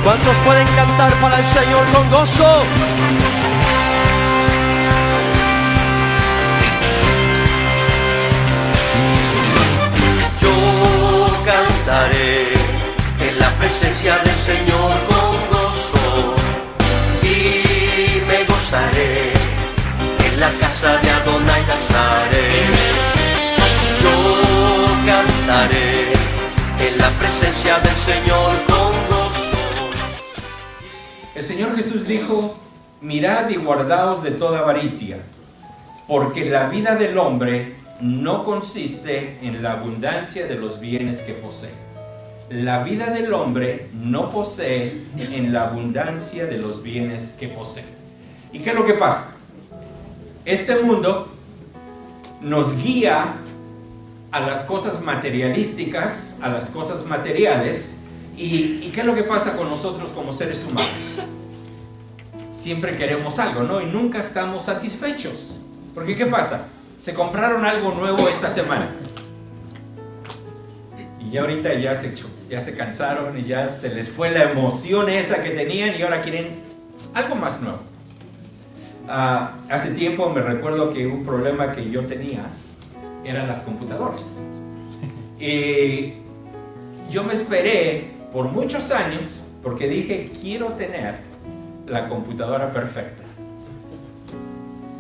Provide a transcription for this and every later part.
¿Cuántos pueden cantar para el Señor con gozo? Yo cantaré en la presencia del Señor con gozo y me gozaré, en la casa de Adonai danzaré. Yo cantaré en la presencia del Señor con gozo. El Señor Jesús dijo: mirad y guardaos de toda avaricia, porque la vida del hombre no consiste en la abundancia de los bienes que posee. La vida del hombre no posee en la abundancia de los bienes que posee. ¿Y qué es lo que pasa? Este mundo nos guía a las cosas materialísticas, a las cosas materiales. ¿Y qué es lo que pasa con nosotros como seres humanos? Siempre queremos algo, ¿no? Y nunca estamos satisfechos. Porque ¿qué pasa? Se compraron algo nuevo esta semana. Y ya ahorita ya se cansaron y ya se les fue la emoción esa que tenían y ahora quieren algo más nuevo. Hace tiempo me recuerdo que un problema que yo tenía eran las computadoras. Y yo me esperé por muchos años porque dije: quiero tener la computadora perfecta.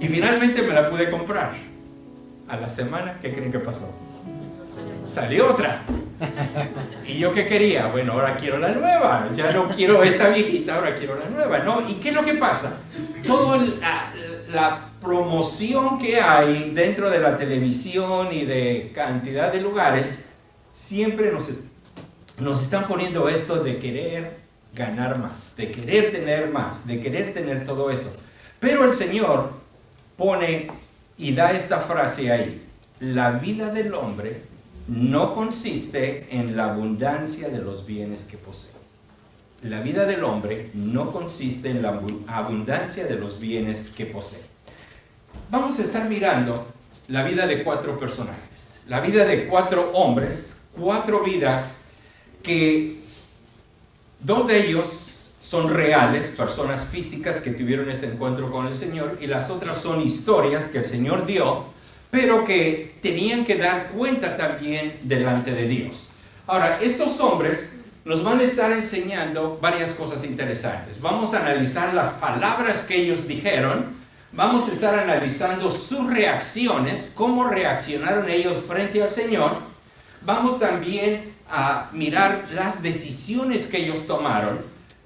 Y finalmente me la pude comprar. A la semana, ¿qué creen que pasó? Salió otra. ¿Y yo qué quería? Bueno, ahora quiero la nueva. Ya no quiero esta viejita, ahora quiero la nueva, ¿no? ¿Y qué es lo que pasa? Toda la promoción que hay dentro de la televisión y de cantidad de lugares, siempre nos están poniendo esto de querer ganar más, de querer tener más, de querer tener todo eso. Pero el Señor pone y da esta frase ahí: la vida del hombre no consiste en la abundancia de los bienes que posee. La vida del hombre no consiste en la abundancia de los bienes que posee. Vamos a estar mirando la vida de 4 personajes, la vida de 4 hombres, 4 vidas que 2 de ellos son reales, personas físicas que tuvieron este encuentro con el Señor, y las otras son historias que el Señor dio, pero que tenían que dar cuenta también delante de Dios. Ahora, estos hombres nos van a estar enseñando varias cosas interesantes. Vamos a analizar las palabras que ellos dijeron, vamos a estar analizando sus reacciones, cómo reaccionaron ellos frente al Señor. Vamos también a mirar las decisiones que ellos tomaron.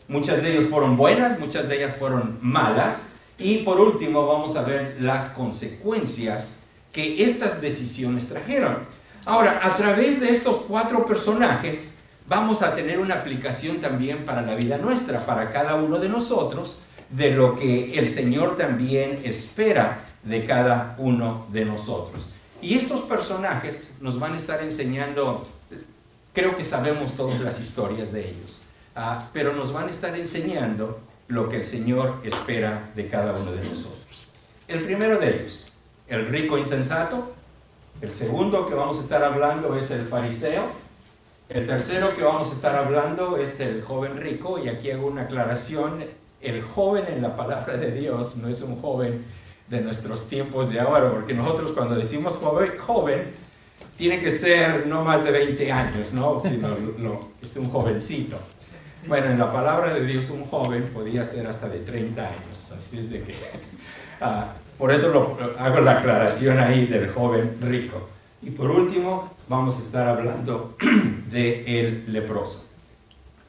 Muchas de ellas fueron buenas, muchas de ellas fueron malas. Y por último vamos a ver las consecuencias que estas decisiones trajeron. Ahora, a través de estos 4 personajes vamos a tener una aplicación también para la vida nuestra, para cada uno de nosotros, de lo que el Señor también espera de cada uno de nosotros. Y estos personajes nos van a estar enseñando, creo que sabemos todas las historias de ellos, pero nos van a estar enseñando lo que el Señor espera de cada uno de nosotros. El primero de ellos, el rico insensato. El segundo que vamos a estar hablando es el fariseo. El tercero que vamos a estar hablando es el joven rico. Y aquí hago una aclaración: el joven en la palabra de Dios no es un joven de nuestros tiempos de ahora, porque nosotros cuando decimos joven tiene que ser no más de 20 años, ¿no? Sino, no, es un jovencito. Bueno, en la palabra de Dios un joven podía ser hasta de 30 años, así es de que por eso hago la aclaración ahí del joven rico. Y por último vamos a estar hablando del leproso.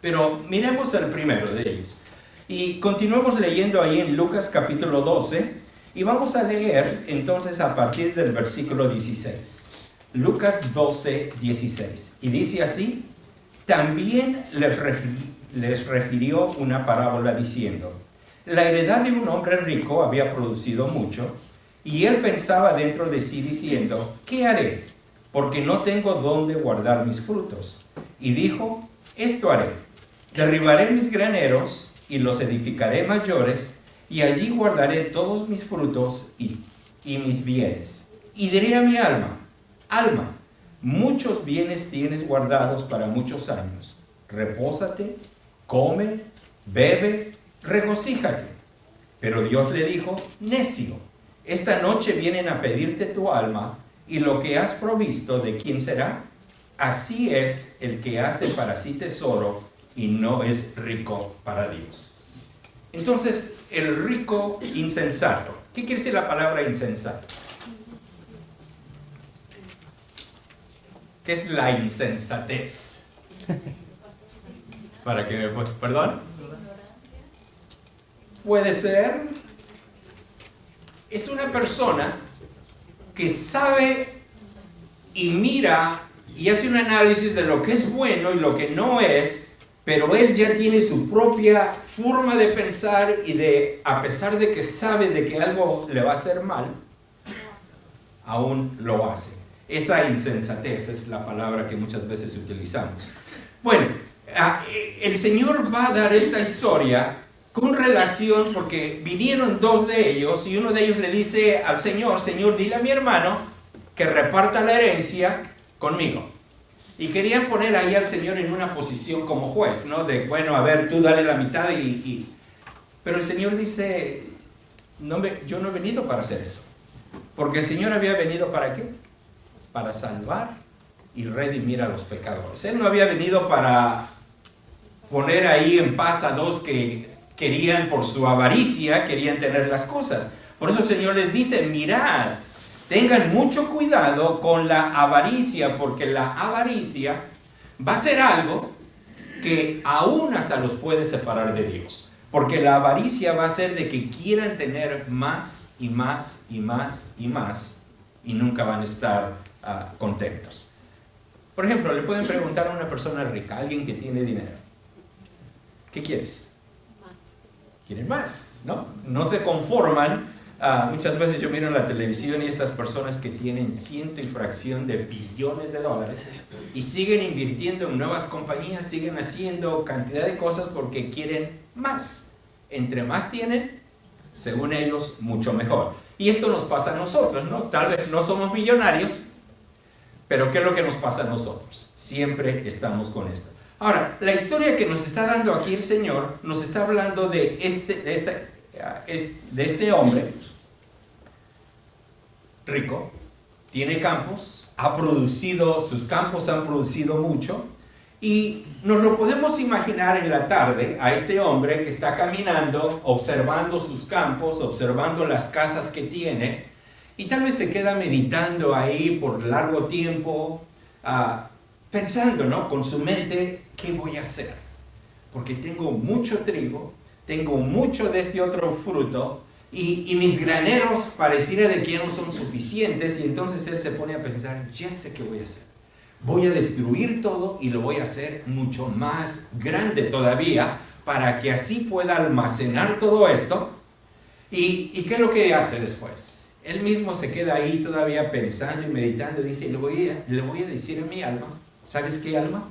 Pero miremos el primero de ellos y continuemos leyendo ahí en Lucas capítulo 12, y vamos a leer entonces a partir del versículo 16. Lucas 12, 16. Y dice así: también les refirió una parábola diciendo: la heredad de un hombre rico había producido mucho, y él pensaba dentro de sí diciendo: ¿qué haré? Porque no tengo dónde guardar mis frutos. Y dijo: esto haré: derribaré mis graneros y los edificaré mayores, y allí guardaré todos mis frutos y mis bienes. Y diré a mi alma: alma, muchos bienes tienes guardados para muchos años. Repósate, come bebe, regocíjate. Pero Dios le dijo, necio, esta noche vienen a pedirte tu alma, y lo que has provisto, ¿de quién será? Así es el que hace para sí tesoro y no es rico para Dios. Entonces, el rico insensato. ¿Qué quiere decir la palabra insensato? ¿Qué es la insensatez? ¿Para qué? ¿Perdón? Puede ser. Es una persona que sabe y mira y hace un análisis de lo que es bueno y lo que no es, pero él ya tiene su propia forma de pensar y a pesar de que sabe de que algo le va a hacer mal, aún lo hace. Esa insensatez es la palabra que muchas veces utilizamos. Bueno, el Señor va a dar esta historia con relación, porque vinieron dos de ellos y uno de ellos le dice al Señor, Señor, dile a mi hermano que reparta la herencia conmigo. Y querían poner ahí al Señor en una posición como juez, ¿no? De, bueno, a ver, tú dale la mitad Pero el Señor dice, yo no he venido para hacer eso. Porque el Señor había venido ¿para qué? Para salvar y redimir a los pecadores. Él no había venido para poner ahí en paz a dos que querían por su avaricia, querían tener las cosas. Por eso el Señor les dice, mirad, tengan mucho cuidado con la avaricia, porque la avaricia va a ser algo que aún hasta los puede separar de Dios. Porque la avaricia va a ser de que quieran tener más y más y más y más y nunca van a estar contentos. Por ejemplo, le pueden preguntar a una persona rica, alguien que tiene dinero, ¿qué quieres? Quieren más, ¿no? No se conforman. Muchas veces yo miro en la televisión y estas personas que tienen ciento y fracción de billones de dólares y siguen invirtiendo en nuevas compañías, siguen haciendo cantidad de cosas porque quieren más. Entre más tienen, según ellos, mucho mejor. Y esto nos pasa a nosotros, ¿no? Tal vez no somos millonarios, pero ¿qué es lo que nos pasa a nosotros? Siempre estamos con esto. Ahora, la historia que nos está dando aquí el Señor nos está hablando de este hombre rico, tiene campos, sus campos han producido mucho, y nos lo podemos imaginar en la tarde a este hombre que está caminando, observando sus campos, observando las casas que tiene, y tal vez se queda meditando ahí por largo tiempo, pensando, ¿no? Con su mente, ¿qué voy a hacer? Porque tengo mucho trigo, tengo mucho de este otro fruto, y mis graneros pareciera de que ya no son suficientes, y entonces él se pone a pensar, ya sé qué voy a hacer. Voy a destruir todo y lo voy a hacer mucho más grande todavía, para que así pueda almacenar todo esto. ¿Y qué es lo que hace después? Él mismo se queda ahí todavía pensando y meditando, y dice, le voy a decir a mi alma, ¿sabes qué, alma?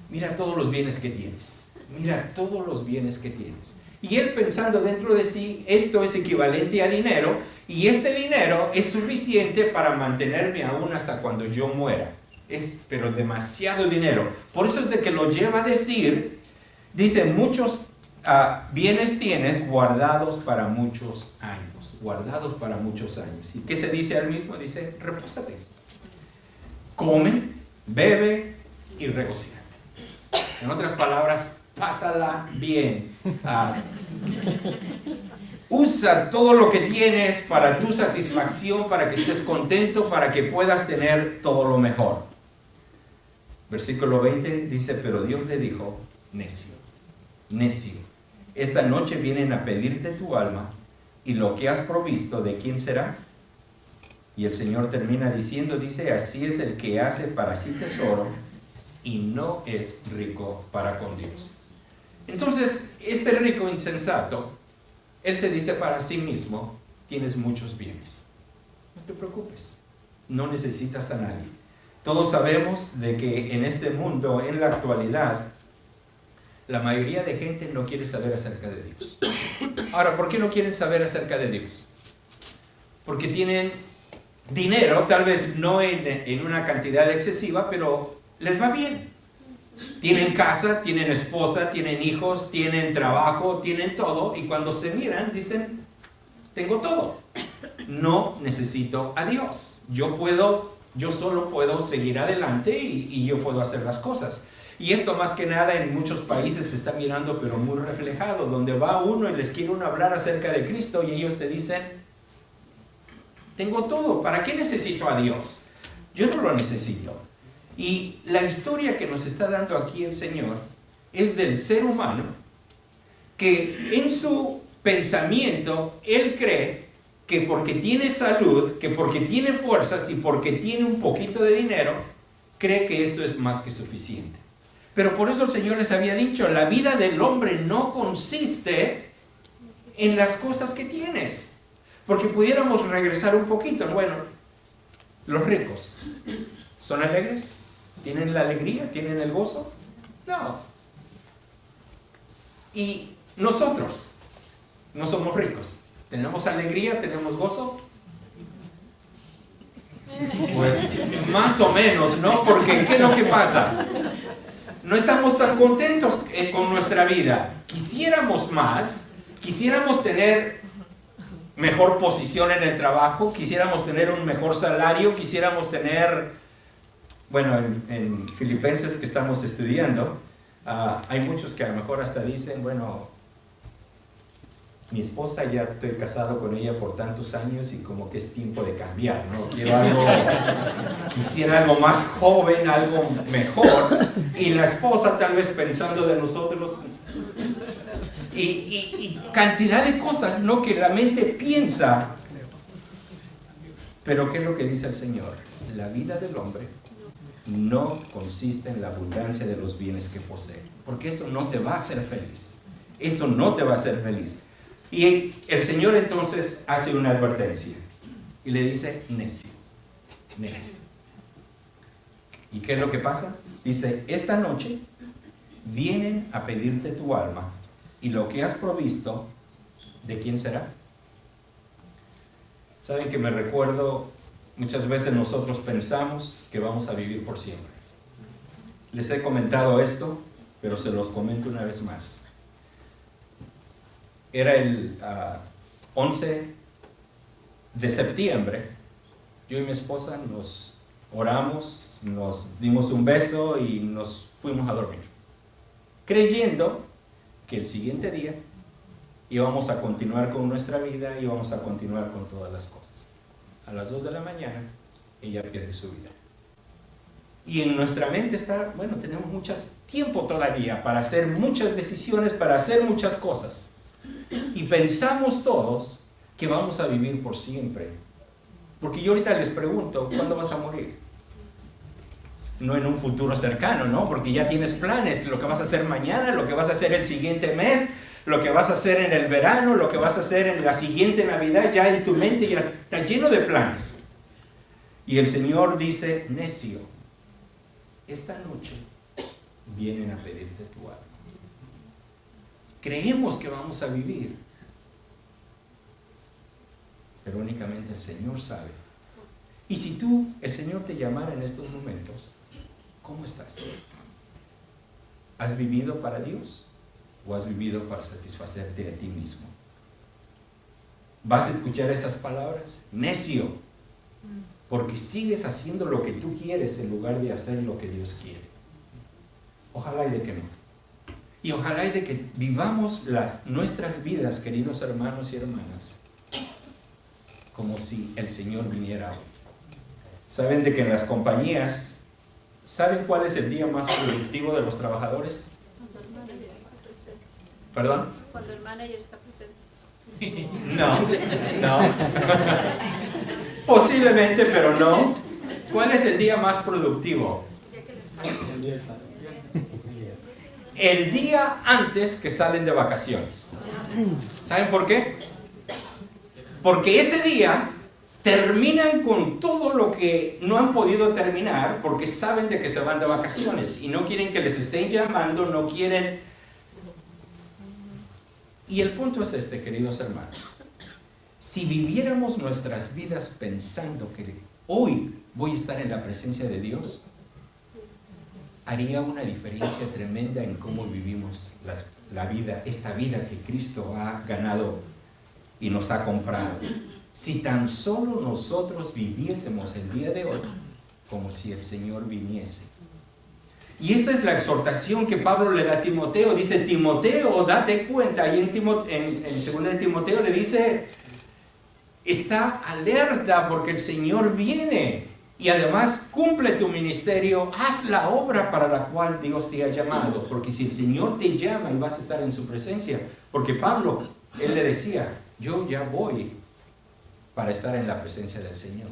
Mira todos los bienes que tienes. Mira todos los bienes que tienes. Y él pensando dentro de sí, esto es equivalente a dinero, y este dinero es suficiente para mantenerme aún hasta cuando yo muera. Pero demasiado dinero. Por eso es de que lo lleva a decir, dice, muchos bienes tienes guardados para muchos años. Guardados para muchos años. ¿Y qué se dice al mismo? Dice, repósate. Come, bebe y regocíjate. En otras palabras, pásala bien. Usa todo lo que tienes para tu satisfacción, para que estés contento, para que puedas tener todo lo mejor. Versículo 20 dice, pero Dios le dijo, necio, necio, esta noche vienen a pedirte tu alma, y lo que has provisto, ¿de quién será? Y el Señor termina diciendo, dice, así es el que hace para sí tesoro, y no es rico para con Dios. Entonces, este rico insensato, él se dice para sí mismo, tienes muchos bienes. No te preocupes, no necesitas a nadie. Todos sabemos de que en este mundo, en la actualidad, la mayoría de gente no quiere saber acerca de Dios. Ahora, ¿por qué no quieren saber acerca de Dios? Porque tienen dinero, tal vez no en una cantidad excesiva, pero les va bien. Tienen casa, tienen esposa, tienen hijos, tienen trabajo, tienen todo. Y cuando se miran, dicen, tengo todo. No necesito a Dios. Yo solo puedo seguir adelante y yo puedo hacer las cosas. Y esto más que nada en muchos países se está mirando, pero muy reflejado, donde va uno y les quiere uno hablar acerca de Cristo y ellos te dicen, tengo todo, ¿para qué necesito a Dios? Yo no lo necesito. Y la historia que nos está dando aquí el Señor es del ser humano que en su pensamiento él cree que porque tiene salud, que porque tiene fuerzas y porque tiene un poquito de dinero, cree que esto es más que suficiente. Pero por eso el Señor les había dicho, la vida del hombre no consiste en las cosas que tienes. Porque pudiéramos regresar un poquito. Bueno, los ricos, ¿son alegres? ¿Tienen la alegría? ¿Tienen el gozo? No. Y nosotros no somos ricos. ¿Tenemos alegría? ¿Tenemos gozo? Pues más o menos, ¿no? Porque ¿qué es lo que pasa? No estamos tan contentos con nuestra vida. Quisiéramos más, quisiéramos tener mejor posición en el trabajo, quisiéramos tener un mejor salario, quisiéramos tener, bueno, en Filipenses que estamos estudiando, hay muchos que a lo mejor hasta dicen, bueno, mi esposa ya estoy casado con ella por tantos años y como que es tiempo de cambiar, ¿no? Quisiera algo más joven, algo mejor, y la esposa tal vez pensando de nosotros, y cantidad de cosas, ¿no? Que la mente piensa. Pero ¿qué es lo que dice el Señor? La vida del hombre no consiste en la abundancia de los bienes que posee, porque eso no te va a hacer feliz. Eso no te va a hacer feliz. Y el Señor entonces hace una advertencia y le dice, necio, necio. ¿Y qué es lo que pasa? Dice, esta noche vienen a pedirte tu alma y lo que has provisto, ¿de quién será? Saben que me recuerdo, muchas veces nosotros pensamos que vamos a vivir por siempre. Les he comentado esto, pero se los comento una vez más. Era el 11 de septiembre, yo y mi esposa nos oramos, nos dimos un beso y nos fuimos a dormir, creyendo que el siguiente día íbamos a continuar con nuestra vida, íbamos a continuar con todas las cosas. A las 2 de la mañana, ella pierde su vida. Y en nuestra mente está, bueno, tenemos mucho tiempo todavía para hacer muchas decisiones, para hacer muchas cosas. Y pensamos todos que vamos a vivir por siempre. Porque yo ahorita les pregunto, ¿cuándo vas a morir? No en un futuro cercano, ¿no? Porque ya tienes planes, lo que vas a hacer mañana, lo que vas a hacer el siguiente mes, lo que vas a hacer en el verano, lo que vas a hacer en la siguiente Navidad, ya en tu mente ya está lleno de planes. Y el Señor dice, necio, esta noche vienen a pedirte tu alma. Creemos que vamos a vivir, pero únicamente el Señor sabe. Y si el Señor te llamara en estos momentos, ¿cómo estás? ¿Has vivido para Dios o has vivido para satisfacerte a ti mismo? ¿Vas a escuchar esas palabras? Necio, porque sigues haciendo lo que tú quieres en lugar de hacer lo que Dios quiere. Ojalá y de que no. Y ojalá y de que vivamos nuestras vidas, queridos hermanos y hermanas, como si el Señor viniera hoy. ¿Saben de que en las compañías, ¿saben cuál es el día más productivo de los trabajadores? Cuando el manager está presente. ¿Perdón? Cuando el manager está presente. No. Posiblemente, pero no. ¿Cuál es el día más productivo? El día antes que salen de vacaciones. ¿Saben por qué? Porque ese día terminan con todo lo que no han podido terminar porque saben de que se van de vacaciones y no quieren que les estén llamando, no quieren. Y el punto es este, queridos hermanos. Si viviéramos nuestras vidas pensando que hoy voy a estar en la presencia de Dios, haría una diferencia tremenda en cómo vivimos la vida, esta vida que Cristo ha ganado y nos ha comprado. Si tan solo nosotros viviésemos el día de hoy como si el Señor viniese. Y esa es la exhortación que Pablo le da a Timoteo. Dice, Timoteo, date cuenta. Y en 2 de Timoteo le dice, está alerta porque el Señor viene. Y además cumple tu ministerio, haz la obra para la cual Dios te ha llamado. Porque si el Señor te llama y vas a estar en su presencia. Porque Pablo, él le decía, yo ya voy para estar en la presencia del Señor.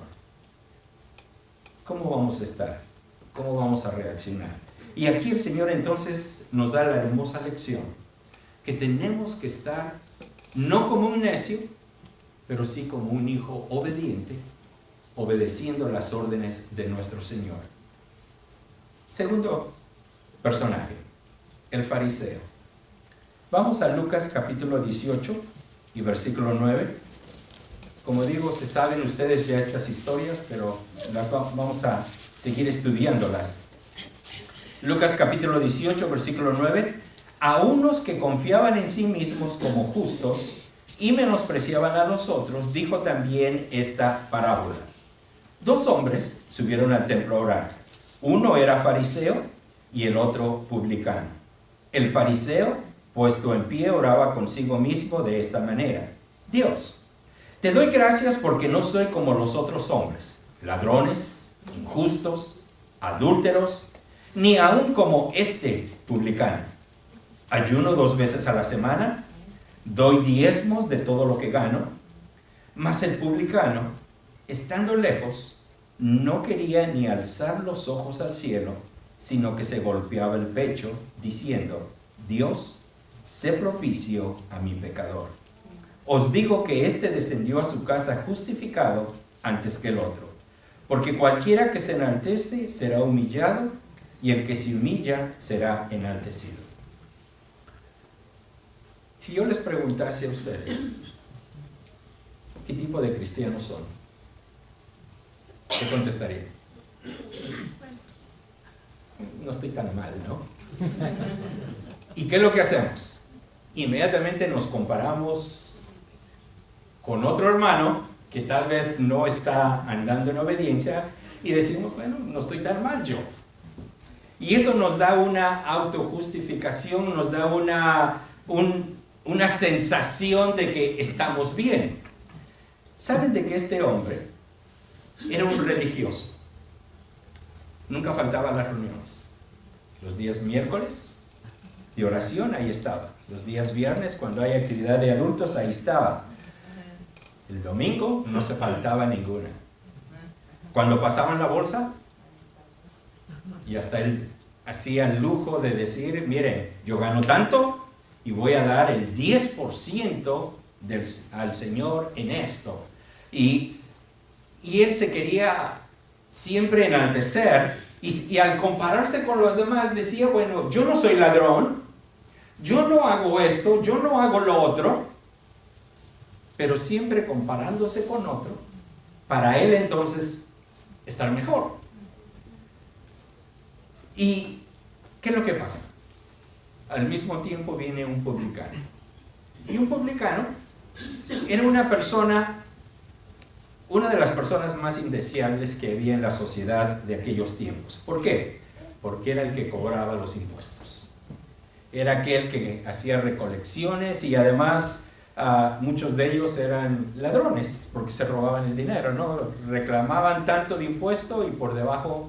¿Cómo vamos a estar? ¿Cómo vamos a reaccionar? Y aquí el Señor entonces nos da la hermosa lección que tenemos que estar no como un necio, pero sí como un hijo obediente, obedeciendo las órdenes de nuestro Señor. Segundo personaje, el fariseo. Vamos a Lucas capítulo 18 y versículo 9. Como digo, se saben ustedes ya estas historias, pero vamos a seguir estudiándolas. Lucas capítulo 18, versículo 9. A unos que confiaban en sí mismos como justos y menospreciaban a los otros, dijo también esta parábola. 2 hombres subieron al templo a orar. Uno era fariseo y el otro publicano. El fariseo, puesto en pie, oraba consigo mismo de esta manera. Dios, te doy gracias porque no soy como los otros hombres, ladrones, injustos, adúlteros, ni aun como este publicano. Ayuno 2 veces a la semana, doy diezmos de todo lo que gano. Mas el publicano, estando lejos, no quería ni alzar los ojos al cielo, sino que se golpeaba el pecho, diciendo, Dios, sé propicio a mi pecador. Os digo que éste descendió a su casa justificado antes que el otro. Porque cualquiera que se enaltece será humillado, y el que se humilla será enaltecido. Si yo les preguntase a ustedes, ¿qué tipo de cristianos son? ¿Qué contestarían? No estoy tan mal, ¿no? ¿Y qué es lo que hacemos? Inmediatamente nos comparamos con otro hermano que tal vez no está andando en obediencia y decimos, bueno, no estoy tan mal yo. Y eso nos da una autojustificación, nos da una sensación de que estamos bien. ¿Saben de que este hombre era un religioso? Nunca faltaba a las reuniones. Los días miércoles de oración, ahí estaba. Los días viernes, cuando hay actividad de adultos, ahí estaba. El domingo no se faltaba ninguna. Cuando pasaban la bolsa, y hasta él hacía el lujo de decir, miren, yo gano tanto y voy a dar el 10% al Señor en esto. Y él se quería siempre enaltecer y al compararse con los demás decía, bueno, yo no soy ladrón, yo no hago esto, yo no hago lo otro, pero siempre comparándose con otro, para él entonces estar mejor. ¿Y qué es lo que pasa? Al mismo tiempo viene un publicano. Y un publicano era una de las personas más indeseables que había en la sociedad de aquellos tiempos. ¿Por qué? Porque era el que cobraba los impuestos. Era aquel que hacía recolecciones y además muchos de ellos eran ladrones porque se robaban el dinero, ¿no? Reclamaban tanto de impuesto y por debajo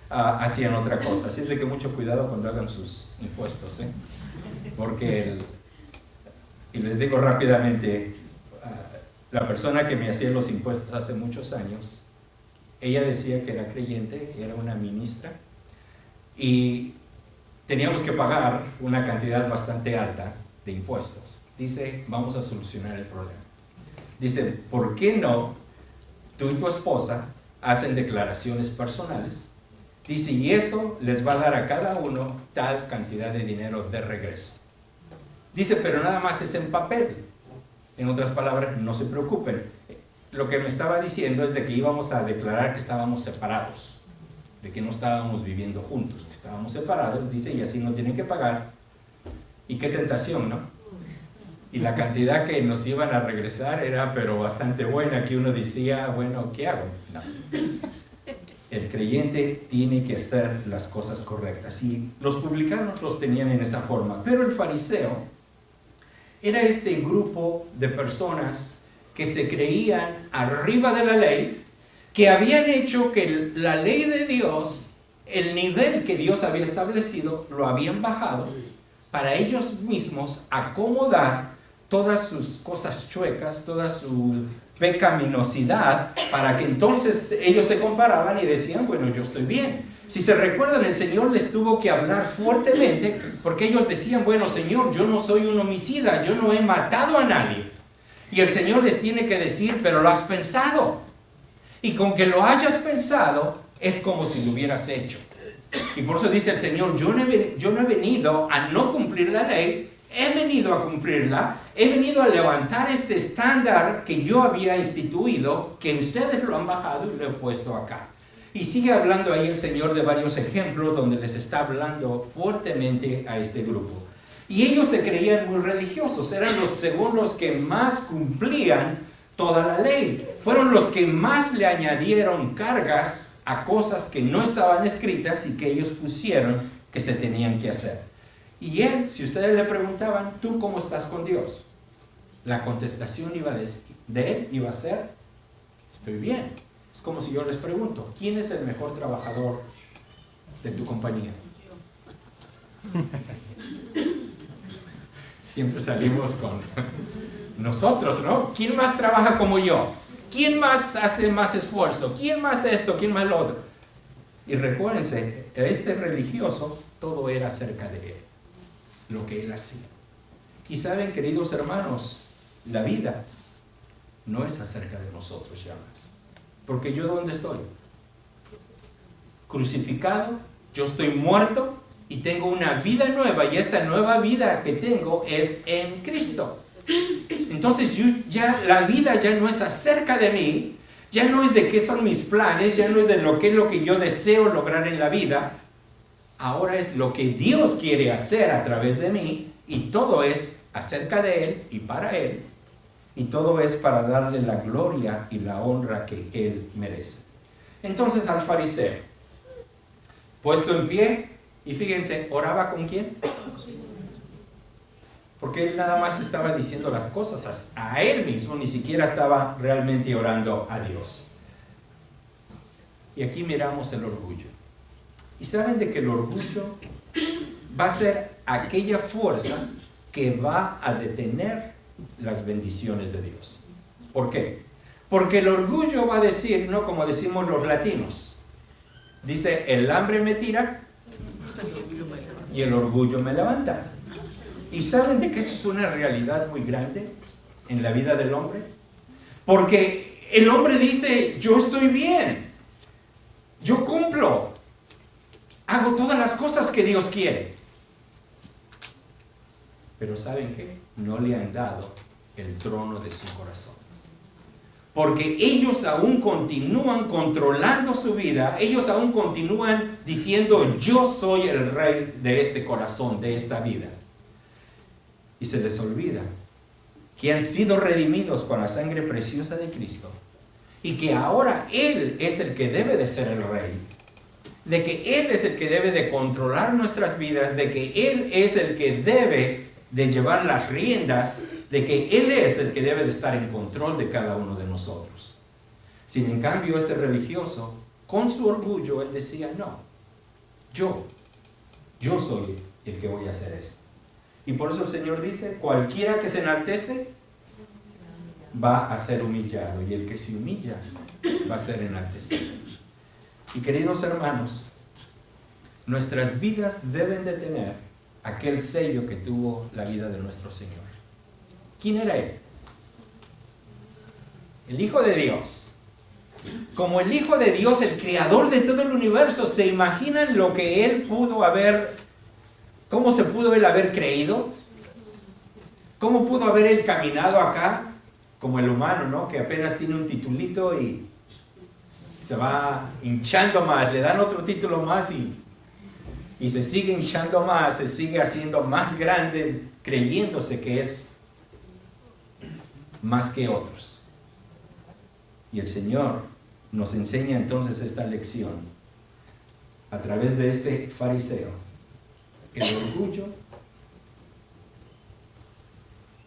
hacían otra cosa. Así es de que mucho cuidado cuando hagan sus impuestos, ¿eh? Porque y les digo rápidamente, la persona que me hacía los impuestos hace muchos años, ella decía que era creyente, era una ministra, y teníamos que pagar una cantidad bastante alta de impuestos. Dice, vamos a solucionar el problema. Dice, ¿por qué no tú y tu esposa hacen declaraciones personales? Dice, y eso les va a dar a cada uno tal cantidad de dinero de regreso. Dice, pero nada más es en papel. En otras palabras, no se preocupen. Lo que me estaba diciendo es de que íbamos a declarar que estábamos separados. de que no estábamos viviendo juntos, que estábamos separados, dice, y así no tienen que pagar. Y qué tentación, ¿no? Y la cantidad que nos iban a regresar era pero bastante buena, que uno decía, bueno, ¿qué hago? No. El creyente tiene que hacer las cosas correctas. Y los publicanos los tenían en esa forma. Pero el fariseo era este grupo de personas que se creían arriba de la ley, que habían hecho que la ley de Dios, el nivel que Dios había establecido, lo habían bajado para ellos mismos acomodar todas sus cosas chuecas, toda su pecaminosidad, para que entonces ellos se comparaban y decían, bueno, yo estoy bien. Si se recuerdan, el Señor les tuvo que hablar fuertemente, porque ellos decían, bueno, Señor, yo no soy un homicida, yo no he matado a nadie. Y el Señor les tiene que decir, pero lo has pensado. Y con que lo hayas pensado, es como si lo hubieras hecho. Y por eso dice el Señor, yo no he venido a no cumplir la ley, he venido a cumplirla, he venido a levantar este estándar que yo había instituido, que ustedes lo han bajado y lo he puesto acá. Y sigue hablando ahí el Señor de varios ejemplos donde les está hablando fuertemente a este grupo. Y ellos se creían muy religiosos, eran según los que más cumplían toda la ley. Fueron los que más le añadieron cargas a cosas que no estaban escritas y que ellos pusieron que se tenían que hacer. Y él, si ustedes le preguntaban, ¿tú cómo estás con Dios? La contestación de él iba a ser, estoy bien. Es como si yo les pregunto, ¿quién es el mejor trabajador de tu compañía? Siempre salimos con nosotros, ¿no? ¿Quién más trabaja como yo? ¿Quién más hace más esfuerzo? ¿Quién más esto? ¿Quién más lo otro? Y recuérdense, este religioso, todo era acerca de él, lo que él hacía. Y saben, queridos hermanos, la vida no es acerca de nosotros ya más. Porque yo, ¿dónde estoy? Crucificado, yo estoy muerto y tengo una vida nueva, y esta nueva vida que tengo es en Cristo. Entonces la vida ya no es acerca de mí, ya no es de qué son mis planes, ya no es de lo que yo deseo lograr en la vida. Ahora es lo que Dios quiere hacer a través de mí, y todo es acerca de Él y para Él, y todo es para darle la gloria y la honra que Él merece. Entonces al fariseo, puesto en pie, y fíjense, ¿oraba con quién? Porque él nada más estaba diciendo las cosas a él mismo, ni siquiera estaba realmente orando a Dios. Y aquí miramos el orgullo. Y saben de que el orgullo va a ser aquella fuerza que va a detener las bendiciones de Dios. ¿Por qué? Porque el orgullo va a decir, no como decimos los latinos, dice, el hambre me tira y el orgullo me levanta. ¿Y saben de que eso es una realidad muy grande en la vida del hombre? Porque el hombre dice, yo estoy bien, yo cumplo, hago todas las cosas que Dios quiere. Pero ¿saben qué? No le han dado el trono de su corazón. Porque ellos aún continúan controlando su vida, ellos aún continúan diciendo, yo soy el rey de este corazón, de esta vida. Y se les olvida que han sido redimidos con la sangre preciosa de Cristo, y que ahora Él es el que debe de ser el rey, de que Él es el que debe de controlar nuestras vidas, de que Él es el que debe de llevar las riendas, de que Él es el que debe de estar en control de cada uno de nosotros. Sin en cambio, este religioso, con su orgullo, él decía, no, yo soy el que voy a hacer esto. Y por eso el Señor dice, cualquiera que se enaltece va a ser humillado, y el que se humilla va a ser enaltecido. Y queridos hermanos, nuestras vidas deben de tener aquel sello que tuvo la vida de nuestro Señor. ¿Quién era Él? El Hijo de Dios. Como el Hijo de Dios, el creador de todo el universo, ¿se imaginan lo que Él pudo haber, cómo se pudo Él haber creído? ¿Cómo pudo haber Él caminado acá? Como el humano, ¿no? Que apenas tiene un titulito y se va hinchando más, le dan otro título más y se sigue hinchando más, se sigue haciendo más grande, creyéndose que es más que otros. Y el Señor nos enseña entonces esta lección a través de este fariseo. El orgullo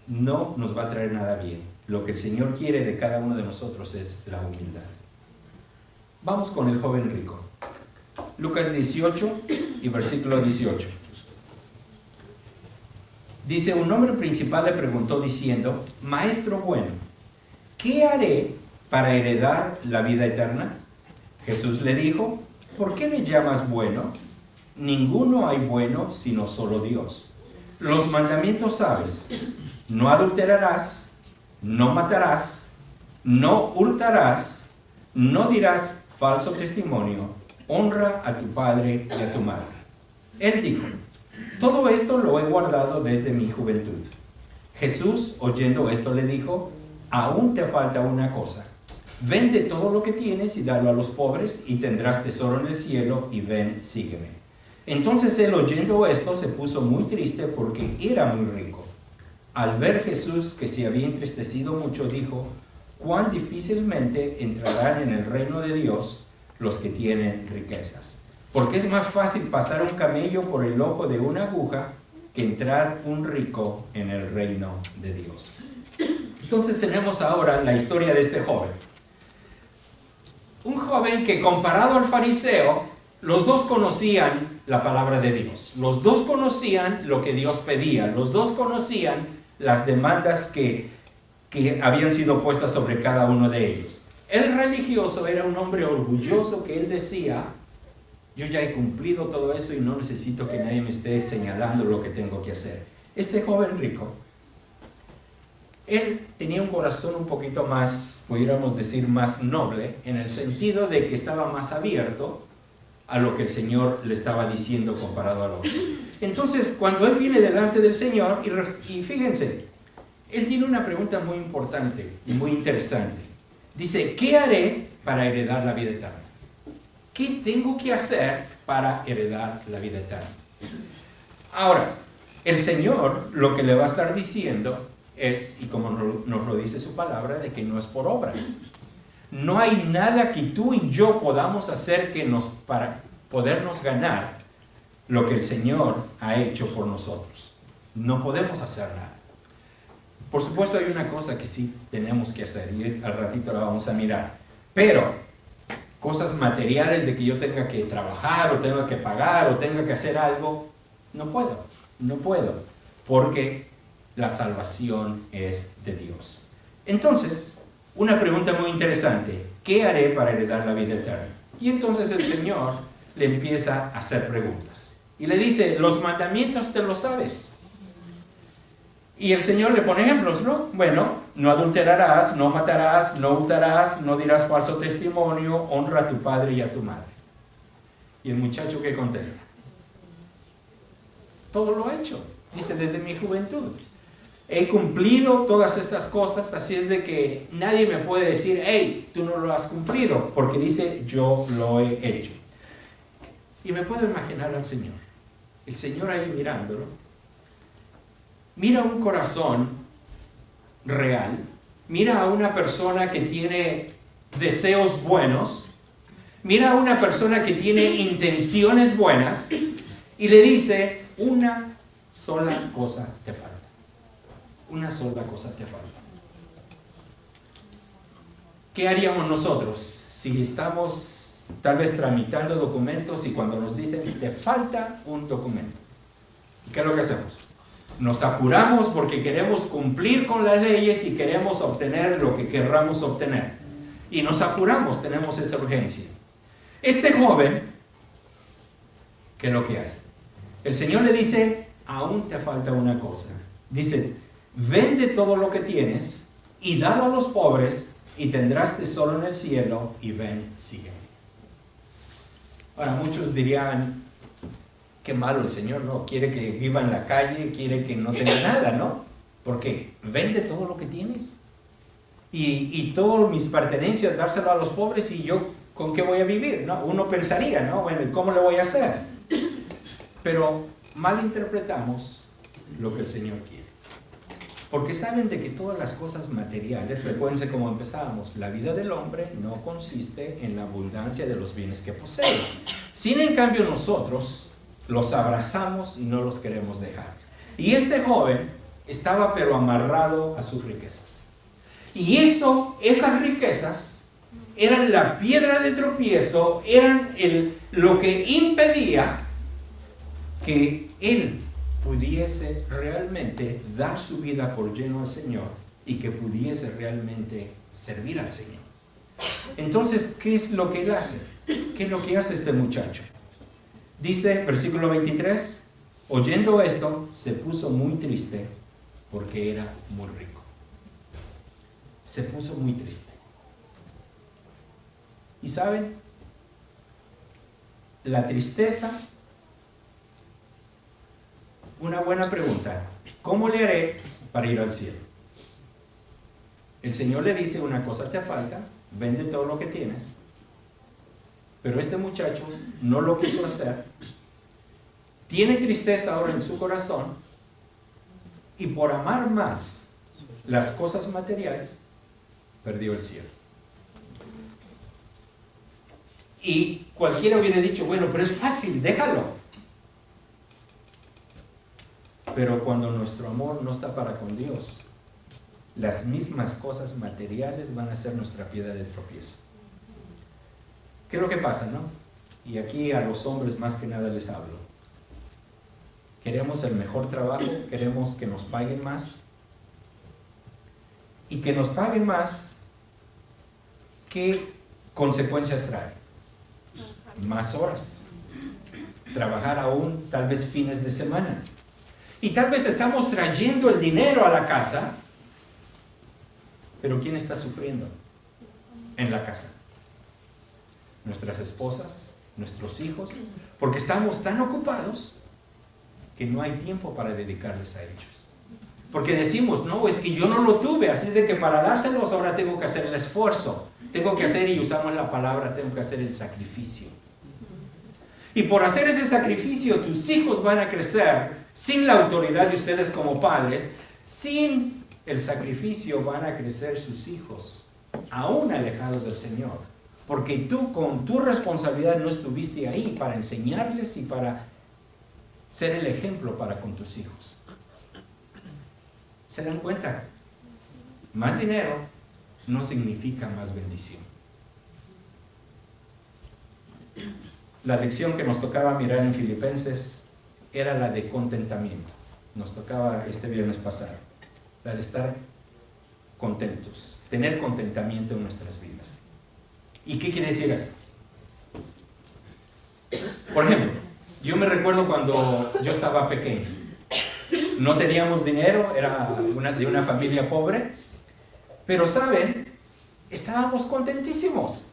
no nos va a traer nada bien. Lo que el Señor quiere de cada uno de nosotros es la humildad. Vamos con el joven rico. Lucas 18 y versículo 18. Dice, un hombre principal le preguntó diciendo, Maestro bueno, ¿qué haré para heredar la vida eterna? Jesús le dijo, ¿por qué me llamas bueno? Ninguno hay bueno sino solo Dios. Los mandamientos sabes, no adulterarás, no matarás, no hurtarás, no dirás falso testimonio, honra a tu padre y a tu madre. Él dijo, todo esto lo he guardado desde mi juventud. Jesús, oyendo esto, le dijo, aún te falta una cosa. Vende todo lo que tienes y dalo a los pobres y tendrás tesoro en el cielo y ven, sígueme. Entonces él, oyendo esto, se puso muy triste porque era muy rico. Al ver Jesús que se había entristecido mucho, dijo, cuán difícilmente entrarán en el reino de Dios los que tienen riquezas. Porque es más fácil pasar un camello por el ojo de una aguja que entrar un rico en el reino de Dios. Entonces tenemos ahora la historia de este joven. Un joven que, comparado al fariseo, los dos conocían la palabra de Dios. Los dos conocían lo que Dios pedía. Los dos conocían las demandas que habían sido puestas sobre cada uno de ellos. El religioso era un hombre orgulloso que él decía, yo ya he cumplido todo eso y no necesito que nadie me esté señalando lo que tengo que hacer. Este joven rico, él tenía un corazón un poquito más, pudiéramos decir, más noble, en el sentido de que estaba más abierto a lo que el Señor le estaba diciendo comparado al otro. Entonces, cuando él viene delante del Señor, y fíjense, él tiene una pregunta muy importante y muy interesante. Dice, ¿qué haré para heredar la vida eterna? ¿Qué tengo que hacer para heredar la vida eterna? Ahora, el Señor lo que le va a estar diciendo es, y como nos lo dice su palabra, de que no es por obras. No hay nada que tú y yo podamos hacer para podernos ganar lo que el Señor ha hecho por nosotros. No podemos hacer nada. Por supuesto hay una cosa que sí tenemos que hacer y al ratito la vamos a mirar. Pero cosas materiales de que yo tenga que trabajar o tenga que pagar o tenga que hacer algo, no puedo, porque la salvación es de Dios. Entonces, una pregunta muy interesante, ¿qué haré para heredar la vida eterna? Y entonces el Señor le empieza a hacer preguntas y le dice, los mandamientos te los sabes. Y el Señor le pone ejemplos, ¿no? Bueno, no adulterarás, no matarás, no hurtarás, no dirás falso testimonio, honra a tu padre y a tu madre. Y el muchacho, ¿qué contesta? Todo lo he hecho, dice, desde mi juventud. He cumplido todas estas cosas, así es de que nadie me puede decir, hey, tú no lo has cumplido, porque dice, yo lo he hecho. Y me puedo imaginar al Señor, el Señor ahí mirándolo. Mira un corazón real, mira a una persona que tiene deseos buenos, mira a una persona que tiene intenciones buenas y le dice, una sola cosa te falta. Una sola cosa te falta. ¿Qué haríamos nosotros si estamos tal vez tramitando documentos y cuando nos dicen, te falta un documento? ¿Qué es lo que hacemos? Nos apuramos porque queremos cumplir con las leyes y queremos obtener lo que querramos obtener. Y nos apuramos, tenemos esa urgencia. Este joven, ¿qué es lo que hace? El Señor le dice, aún te falta una cosa. Dice, vende todo lo que tienes y dalo a los pobres y tendrás tesoro en el cielo y ven, sígueme. Ahora muchos dirían, qué malo el Señor, ¿no? Quiere que viva en la calle, quiere que no tenga nada, ¿no? Porque vende todo lo que tienes y todas mis pertenencias, dárselo a los pobres y yo ¿con qué voy a vivir? ¿No? Uno pensaría, ¿no? Bueno, ¿y cómo le voy a hacer? Pero malinterpretamos lo que el Señor quiere. Porque saben de que todas las cosas materiales, recuérdense cómo empezábamos, la vida del hombre no consiste en la abundancia de los bienes que posee. Sin en cambio nosotros los abrazamos y no los queremos dejar. Y este joven estaba pero amarrado a sus riquezas. Y esas riquezas eran la piedra de tropiezo, eran lo que impedía que él pudiese realmente dar su vida por lleno al Señor y que pudiese realmente servir al Señor. Entonces, ¿qué es lo que él hace? ¿Qué es lo que hace este muchacho? Dice, versículo 23, oyendo esto, se puso muy triste porque era muy rico. Se puso muy triste. ¿Y saben? La tristeza. Una buena pregunta. ¿Cómo le haré para ir al cielo? El Señor le dice, una cosa te falta, vende todo lo que tienes. Pero este muchacho no lo quiso hacer. Tiene tristeza ahora en su corazón. Y por amar más las cosas materiales, perdió el cielo. Y cualquiera hubiera dicho, bueno, pero es fácil, déjalo. Pero cuando nuestro amor no está para con Dios, las mismas cosas materiales van a ser nuestra piedra de tropiezo. ¿Qué es lo que pasa, no? Y aquí a los hombres más que nada les hablo. Queremos el mejor trabajo, queremos que nos paguen más. Y que nos paguen más, ¿qué consecuencias trae? Más horas. Trabajar aún, tal vez fines de semana. Y tal vez estamos trayendo el dinero a la casa, pero ¿quién está sufriendo en la casa? Nuestras esposas, nuestros hijos, porque estamos tan ocupados que no hay tiempo para dedicarles a ellos. Porque decimos, no, es que yo no lo tuve, así es de que para dárselos ahora tengo que hacer el esfuerzo, tengo que hacer, y usamos la palabra, tengo que hacer el sacrificio. Y por hacer ese sacrificio, tus hijos van a crecer sin la autoridad de ustedes como padres, sin el sacrificio van a crecer sus hijos, aún alejados del Señor. Porque tú con tu responsabilidad no estuviste ahí para enseñarles y para ser el ejemplo para con tus hijos. ¿Se dan cuenta? Más dinero no significa más bendición. La lección que nos tocaba mirar en Filipenses era la de contentamiento. Nos tocaba este viernes pasado. La de estar contentos, tener contentamiento en nuestras vidas. ¿Y qué quiere decir esto? Por ejemplo, yo me recuerdo cuando yo estaba pequeño. No teníamos dinero, era de una familia pobre, pero ¿saben? Estábamos contentísimos.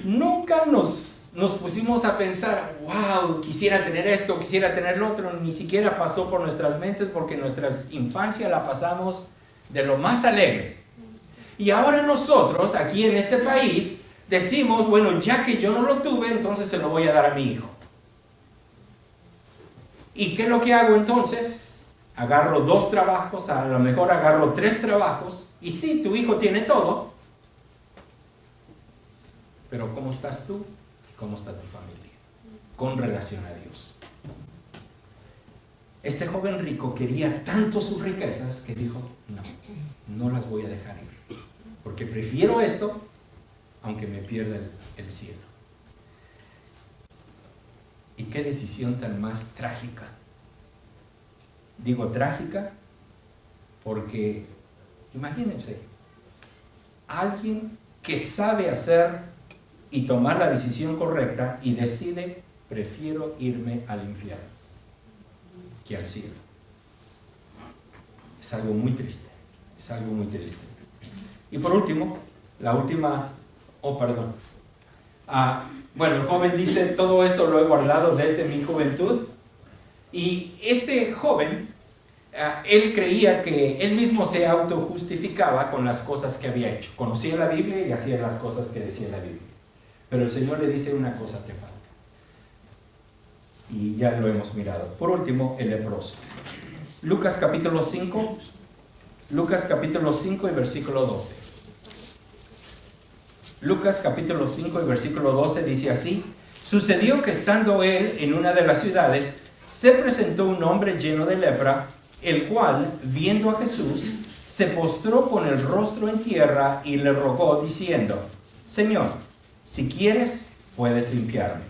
Nunca nos pusimos a pensar, wow, quisiera tener esto, quisiera tener lo otro. Ni siquiera pasó por nuestras mentes, porque nuestra infancia la pasamos de lo más alegre. Y ahora nosotros, aquí en este país, decimos, bueno, ya que yo no lo tuve, entonces se lo voy a dar a mi hijo. ¿Y qué es lo que hago entonces? Agarro 2 trabajos, a lo mejor agarro 3 trabajos, y sí, tu hijo tiene todo, pero ¿cómo estás tú? ¿Cómo está tu familia? Con relación a Dios. Este joven rico quería tanto sus riquezas que dijo, no las voy a dejar ir, porque prefiero esto, aunque me pierda el cielo. ¿Y qué decisión tan más trágica? Digo trágica porque, imagínense, alguien que sabe hacer y tomar la decisión correcta y decide, prefiero irme al infierno que al cielo. Es algo muy triste, es algo muy triste. Y por último, bueno, el joven dice, todo esto lo he guardado desde mi juventud. Y este joven, él creía que él mismo se autojustificaba con las cosas que había hecho. Conocía la Biblia y hacía las cosas que decía la Biblia. Pero el Señor le dice una cosa te falta. Y ya lo hemos mirado. Por último, el leproso. Lucas capítulo 5 y versículo 12. Lucas capítulo 5 y versículo 12 dice así: sucedió que estando él en una de las ciudades, se presentó un hombre lleno de lepra, el cual, viendo a Jesús, se postró con el rostro en tierra y le rogó diciendo: Señor, si quieres, puedes limpiarme.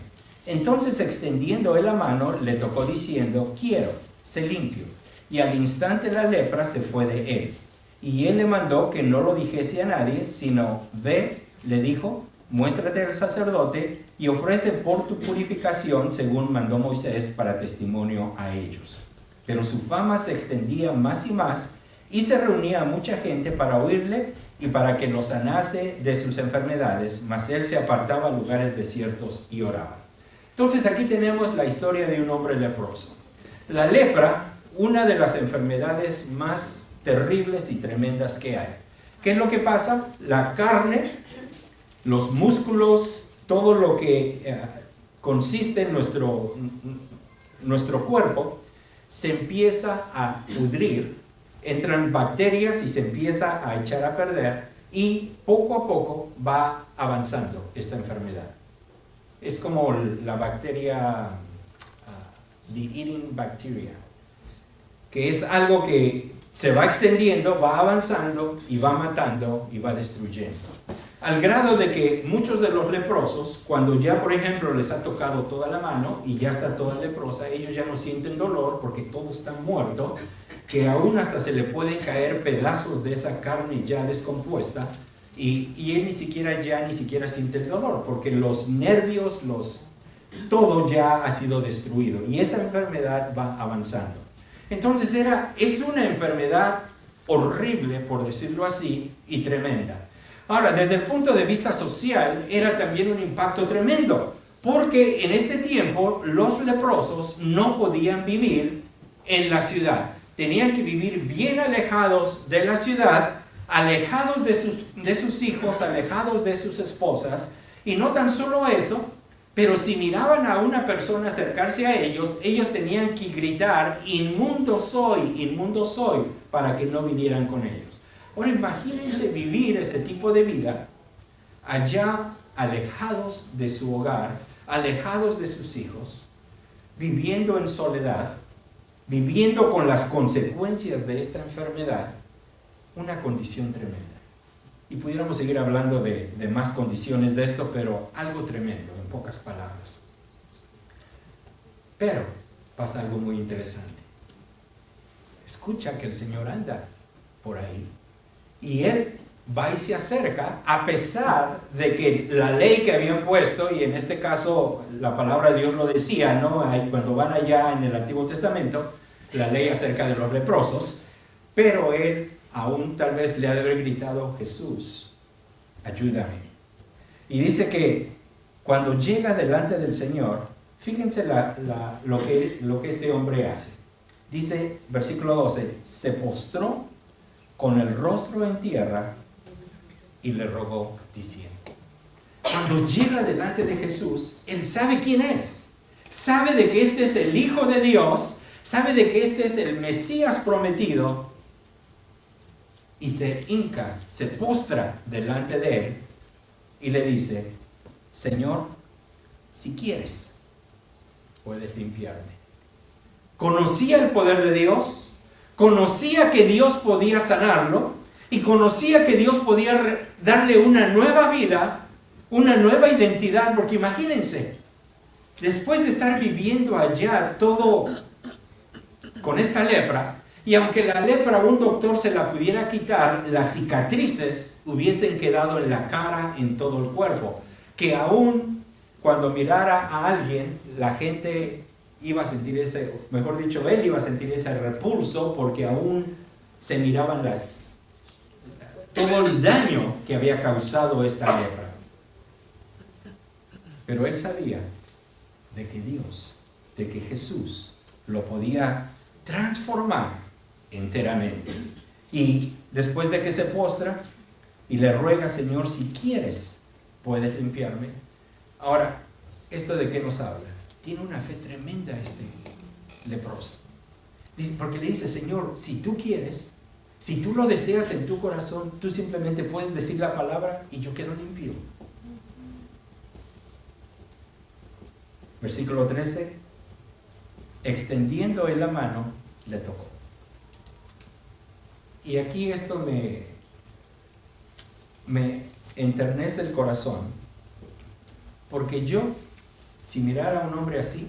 Entonces, extendiendo él la mano, le tocó diciendo: quiero, sé limpio. Y al instante la lepra se fue de él. Y él le mandó que no lo dijese a nadie, sino: ve, le dijo, muéstrate al sacerdote y ofrece por tu purificación según mandó Moisés para testimonio a ellos. Pero su fama se extendía más y más, y se reunía mucha gente para oírle y para que lo sanase de sus enfermedades, mas él se apartaba a lugares desiertos y oraba. Entonces aquí tenemos la historia de un hombre leproso. La lepra, una de las enfermedades más terribles y tremendas que hay. ¿Qué es lo que pasa? La carne, los músculos, todo lo que consiste en nuestro cuerpo, se empieza a pudrir, entran bacterias y se empieza a echar a perder, y poco a poco va avanzando esta enfermedad. Es como la bacteria, the eating bacteria, que es algo que se va extendiendo, va avanzando y va matando y va destruyendo. Al grado de que muchos de los leprosos, cuando ya por ejemplo les ha tocado toda la mano y ya está toda leprosa, ellos ya no sienten dolor porque todo está muerto, que aún hasta se le pueden caer pedazos de esa carne ya descompuesta, y él ni siquiera siente el dolor porque los nervios, todo ya ha sido destruido y esa enfermedad va avanzando. Entonces es una enfermedad horrible, por decirlo así, y tremenda. Ahora, desde el punto de vista social, era también un impacto tremendo, porque en este tiempo los leprosos no podían vivir en la ciudad. Tenían que vivir bien alejados de la ciudad, alejados de sus hijos, alejados de sus esposas, y no tan solo eso, pero si miraban a una persona acercarse a ellos, ellos tenían que gritar: inmundo soy, para que no vinieran con ellos. Ahora imagínense vivir ese tipo de vida allá, alejados de su hogar, alejados de sus hijos, viviendo en soledad, viviendo con las consecuencias de esta enfermedad. Una condición tremenda. Y pudiéramos seguir hablando de más condiciones de esto, pero algo tremendo, en pocas palabras. Pero pasa algo muy interesante. Escucha que el Señor anda por ahí, y él va y se acerca, a pesar de que la ley que habían puesto, y en este caso la palabra de Dios lo decía, ¿no? Cuando van allá en el Antiguo Testamento, la ley acerca de los leprosos, pero él aún tal vez le ha de haber gritado: Jesús, ayúdame. Y dice que cuando llega delante del Señor, fíjense lo que este hombre hace. Dice, versículo 12, se postró con el rostro en tierra y le rogó diciendo. Cuando llega delante de Jesús, él sabe quién es. Sabe de que este es el Hijo de Dios, sabe de que este es el Mesías prometido, y se hinca, se postra delante de él y le dice: Señor, si quieres, puedes limpiarme. Conocía el poder de Dios, conocía que Dios podía sanarlo y conocía que Dios podía darle una nueva vida, una nueva identidad, porque imagínense, después de estar viviendo allá todo con esta lepra, y aunque la lepra un doctor se la pudiera quitar, las cicatrices hubiesen quedado en la cara, en todo el cuerpo, que aún cuando mirara a alguien, la gente iba a sentir él iba a sentir ese repulso, porque aún se miraban todo el daño que había causado esta lepra. Pero él sabía de que Jesús lo podía transformar enteramente. Y después de que se postra y le ruega: Señor, si quieres, puedes limpiarme, Ahora, ¿esto de qué nos habla? Tiene una fe tremenda este leproso. Porque le dice, Señor, si tú quieres, si tú lo deseas en tu corazón, tú simplemente puedes decir la palabra y yo quedo limpio. Versículo 13, extendiendo él la mano, le tocó. Y aquí esto me enternece el corazón, porque yo, si mirara a un hombre así,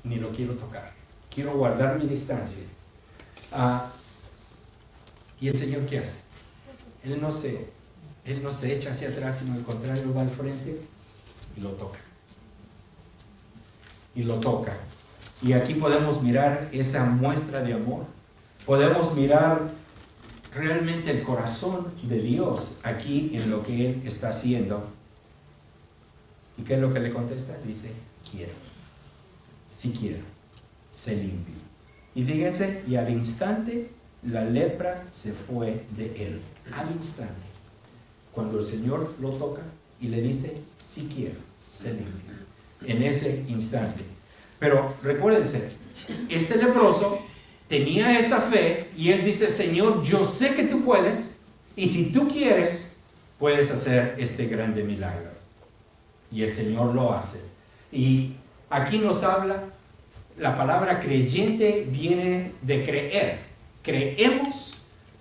ni lo quiero tocar. Quiero guardar mi distancia. ¿Y el Señor qué hace? Él no se echa hacia atrás, sino al contrario va al frente y lo toca. Y lo toca. Y aquí podemos mirar esa muestra de amor. Podemos mirar realmente el corazón de Dios aquí en lo que Él está haciendo. ¿Y qué es lo que le contesta? Dice, quiero. Si quiero, sé limpio. Y fíjense, y al instante la lepra se fue de él. Al instante. Cuando el Señor lo toca y le dice, si quiero, sé limpio. En ese instante. Pero recuérdense, este leproso tenía esa fe y él dice, Señor, yo sé que tú puedes y si tú quieres, puedes hacer este grande milagro. Y el Señor lo hace. Y aquí nos habla, la palabra creyente viene de creer. Creemos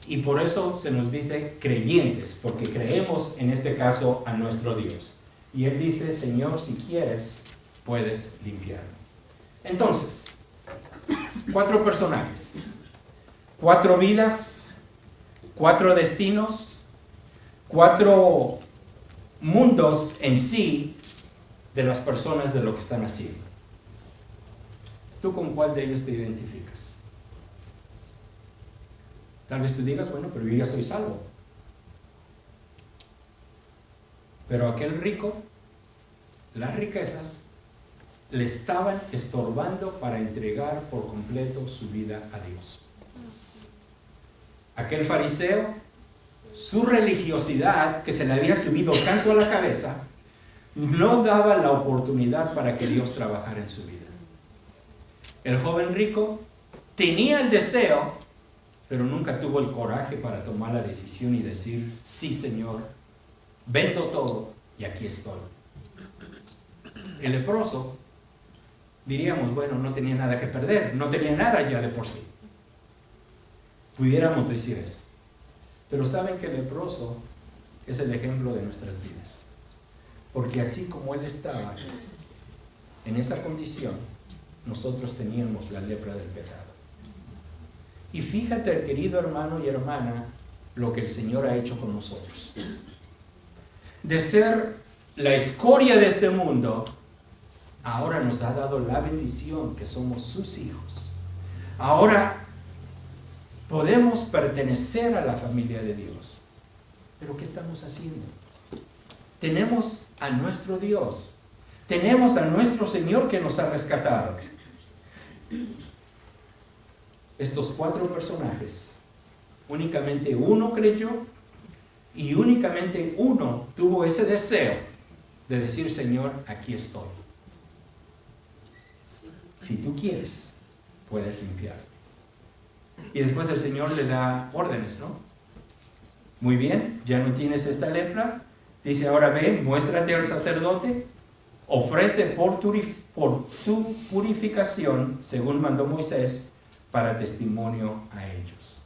y por eso se nos dice creyentes, porque creemos en este caso a nuestro Dios. Y Él dice, Señor, si quieres, puedes limpiarme. Entonces, 4 personajes, 4 vidas, 4 destinos, 4 mundos en sí de las personas de lo que están haciendo. ¿Tú con cuál de ellos te identificas? Tal vez tú digas, bueno, pero yo ya soy salvo. Pero aquel rico, las riquezas le estaban estorbando para entregar por completo su vida a Dios. Aquel fariseo, su religiosidad que se le había subido tanto a la cabeza, no daba la oportunidad para que Dios trabajara en su vida. El joven rico tenía el deseo, pero nunca tuvo el coraje para tomar la decisión y decir, sí, Señor, vendo todo y aquí estoy. El leproso, diríamos, bueno, no tenía nada que perder, no tenía nada ya de por sí. Pudiéramos decir eso. Pero saben que el leproso es el ejemplo de nuestras vidas. Porque así como él estaba en esa condición, nosotros teníamos la lepra del pecado. Y fíjate, querido hermano y hermana, lo que el Señor ha hecho con nosotros. De ser la escoria de este mundo, ahora nos ha dado la bendición que somos sus hijos. Ahora podemos pertenecer a la familia de Dios. ¿Pero qué estamos haciendo? Tenemos a nuestro Dios. Tenemos a nuestro Señor que nos ha rescatado. Estos 4 personajes, únicamente uno creyó y únicamente uno tuvo ese deseo de decir, Señor, aquí estoy. Si tú quieres, puedes limpiar. Y después el Señor le da órdenes, ¿no? Muy bien, ya no tienes esta lepra. Dice, ahora ve, muéstrate al sacerdote, ofrece por tu purificación, según mandó Moisés, para testimonio a ellos.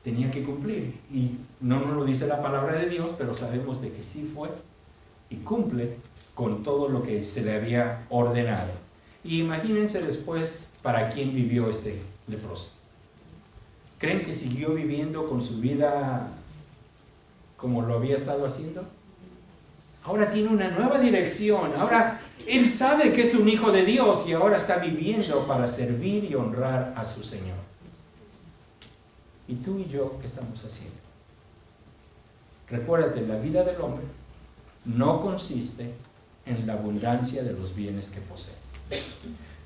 Tenía que cumplir. Y no nos lo dice la palabra de Dios, pero sabemos de que sí fue y cumple con todo lo que se le había ordenado. Y imagínense después para quién vivió este leproso. ¿Creen que siguió viviendo con su vida como lo había estado haciendo? Ahora tiene una nueva dirección. Ahora él sabe que es un hijo de Dios y ahora está viviendo para servir y honrar a su Señor. ¿Y tú y yo qué estamos haciendo? Recuérdate, la vida del hombre no consiste en la abundancia de los bienes que posee.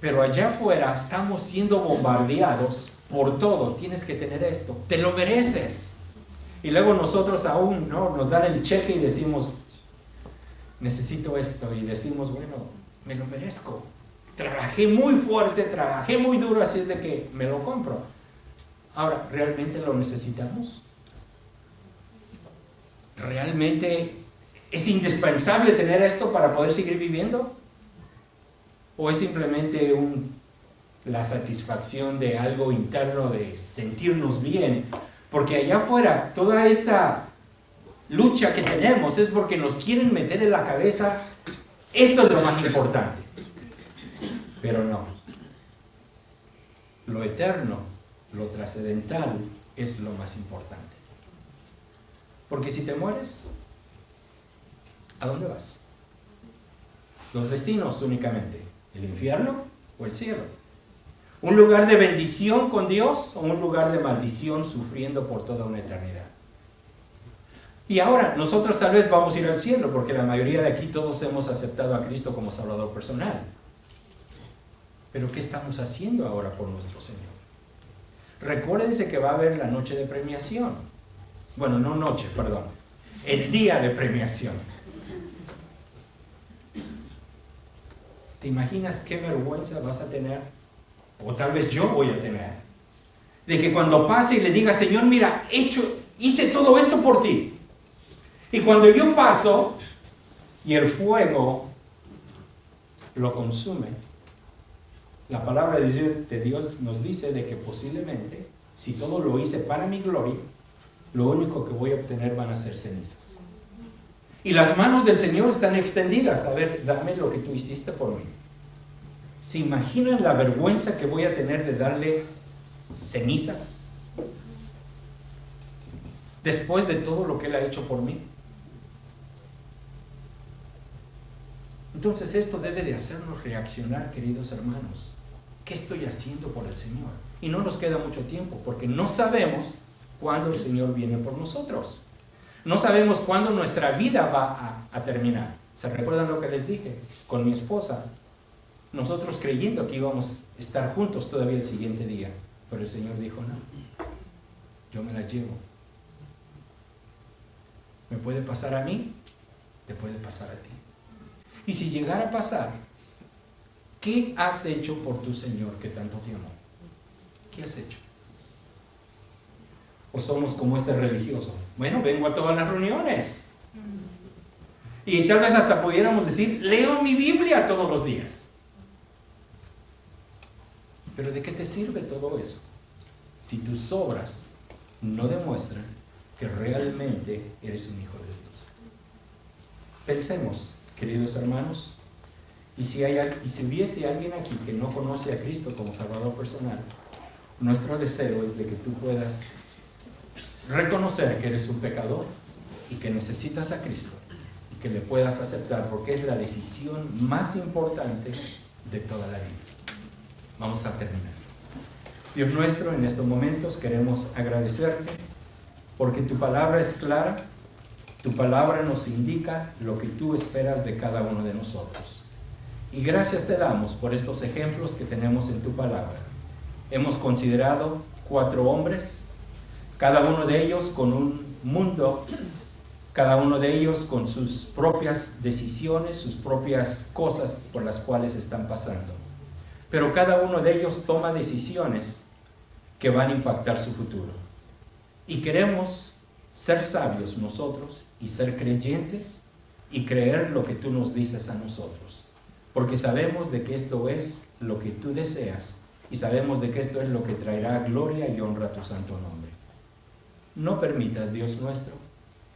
Pero allá afuera estamos siendo bombardeados por todo. Tienes que tener esto, te lo mereces. Y luego nosotros aún, ¿no?, nos dan el cheque y decimos, necesito esto, y decimos, bueno, me lo merezco. Trabajé muy fuerte, trabajé muy duro, así es de que me lo compro. Ahora, ¿realmente lo necesitamos? ¿Realmente es indispensable tener esto para poder seguir viviendo? ¿O es simplemente la satisfacción de algo interno, de sentirnos bien? Porque allá afuera, toda esta lucha que tenemos es porque nos quieren meter en la cabeza, esto es lo más importante. Pero no. Lo eterno, lo trascendental es lo más importante. Porque si te mueres, ¿a dónde vas? Dos destinos únicamente, el infierno o el cielo. Un lugar de bendición con Dios o un lugar de maldición sufriendo por toda una eternidad. Y ahora, nosotros tal vez vamos a ir al cielo, porque la mayoría de aquí todos hemos aceptado a Cristo como Salvador personal. Pero ¿qué estamos haciendo ahora por nuestro Señor? Recuérdense que va a haber la noche de premiación. Bueno, no noche, perdón. El día de premiación. ¿Te imaginas qué vergüenza vas a tener? O tal vez yo voy a tener. De que cuando pase y le diga, Señor, mira, hice todo esto por ti. Y cuando yo paso y el fuego lo consume, la palabra de Dios nos dice de que posiblemente, si todo lo hice para mi gloria, lo único que voy a obtener van a ser cenizas. Y las manos del Señor están extendidas. A ver, dame lo que tú hiciste por mí. ¿Se imaginan la vergüenza que voy a tener de darle cenizas? Después de todo lo que Él ha hecho por mí. Entonces esto debe de hacernos reaccionar, queridos hermanos. ¿Qué estoy haciendo por el Señor? Y no nos queda mucho tiempo, porque no sabemos cuándo el Señor viene por nosotros. No sabemos cuándo nuestra vida va a terminar. ¿Se recuerdan lo que les dije? Con mi esposa, nosotros creyendo que íbamos a estar juntos todavía el siguiente día. Pero el Señor dijo, no, yo me la llevo. ¿Me puede pasar a mí? Te puede pasar a ti. Y si llegara a pasar, ¿qué has hecho por tu Señor que tanto te amó? ¿Qué has hecho? ¿O somos como este religioso? Bueno, vengo a todas las reuniones. Y tal vez hasta pudiéramos decir, leo mi Biblia todos los días. Pero ¿de qué te sirve todo eso? Si tus obras no demuestran que realmente eres un hijo de Dios. Pensemos, queridos hermanos, y si hubiese alguien aquí que no conoce a Cristo como Salvador personal, nuestro deseo es de que tú puedas reconocer que eres un pecador y que necesitas a Cristo y que le puedas aceptar, porque es la decisión más importante de toda la vida. Vamos a terminar. Dios nuestro, en estos momentos queremos agradecerte porque tu palabra es clara, tu palabra nos indica lo que tú esperas de cada uno de nosotros. Y gracias te damos por estos ejemplos que tenemos en tu palabra. Hemos considerado 4 hombres, cada uno de ellos con un mundo, cada uno de ellos con sus propias decisiones, sus propias cosas por las cuales están pasando. Pero cada uno de ellos toma decisiones que van a impactar su futuro. Y queremos ser sabios nosotros y ser creyentes y creer lo que tú nos dices a nosotros. Porque sabemos de que esto es lo que tú deseas y sabemos de que esto es lo que traerá gloria y honra a tu santo nombre. No permitas, Dios nuestro,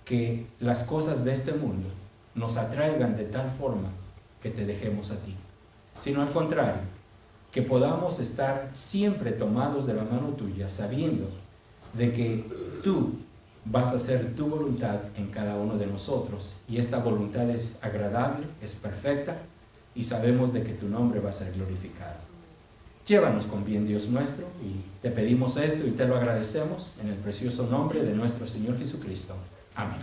que las cosas de este mundo nos atraigan de tal forma que te dejemos a ti, sino al contrario, que podamos estar siempre tomados de la mano tuya, sabiendo de que tú vas a hacer tu voluntad en cada uno de nosotros, y esta voluntad es agradable, es perfecta, y sabemos de que tu nombre va a ser glorificado. Llévanos con bien, Dios nuestro, y te pedimos esto y te lo agradecemos en el precioso nombre de nuestro Señor Jesucristo. Amén.